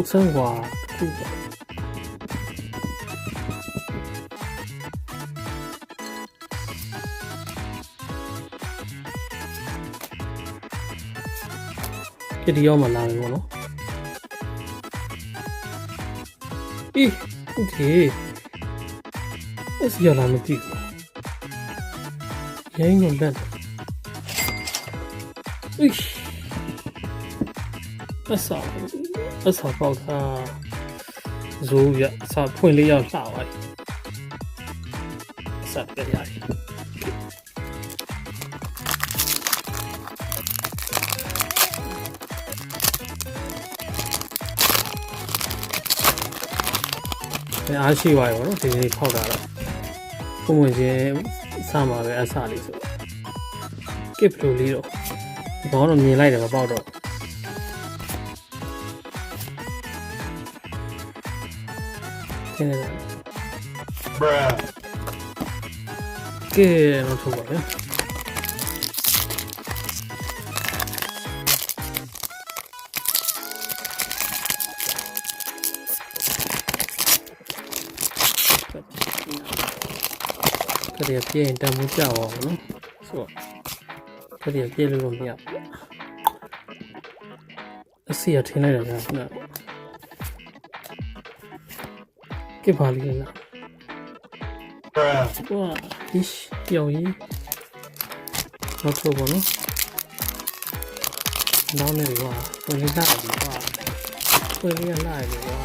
生活兔子。这里要么拉我咯？咦，OK，我是要拉么地方？人用蛋。喂，အစာပေါက်တာဇိုးရအစာဖွင့်လေးရောက်လှသွားပြီအစာပြရတယ်အားရှိသွားပြီပေါ့နော်ဒီနေ့ခောက်တာတော့ပုံဝင်ချင်းစမှာပဲအစာလေးဆိုကစ်ပလိုလေးတော့ဒီကောင်တော့မြင်လိုက်တယ်မပေါက်တော့ကဲတော့ထုတ်ပါဗျာကဲပြင်းတမ်းမှုကြောက်အောင်နော်ဆိုတော့ကဲပြင်းလို့မရဘူးအစီရထင်းလိုက်တယ်ဗျာခုနကဘာလီလာဝါဒီပြောင်းရင်တော့ဆိုဘောနော်နောက်နေကွာဝင်လာတယ်ကွာဝင်လာတယ်ကွာ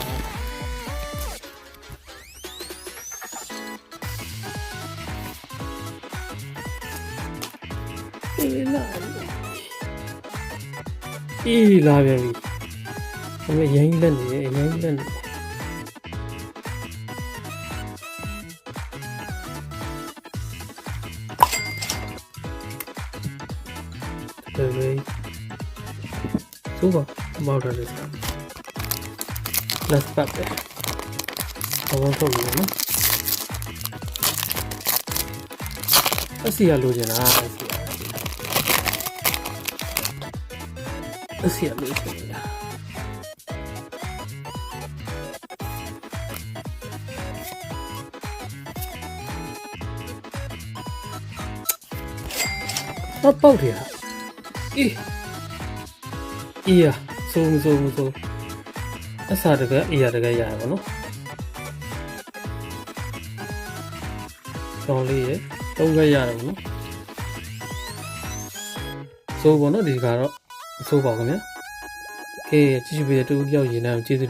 လာပြန်ပြီအမေရင်းလက်နေရင်းလက်နေဆိုပါမောက်တယ်လေလက်ပတ်တယ်ဘာလို့ထုတ်လို့နော်အစီရလိုချင်တာအစီရလိုချင်တာပေါက်တယ်အေးဆိုအစားတကယ်ရပါတော့ဆောင်းလေးရသုံးခက်ရတယ်ပေါ့နော်ဆိုပေါ့နော်ဒီကတော့ဆိုပါခင်ဗျာကဲကြည့်ကြည့်ပေးတဲ့တူတယောက်ရင်ထဲကိုကျေးဇူး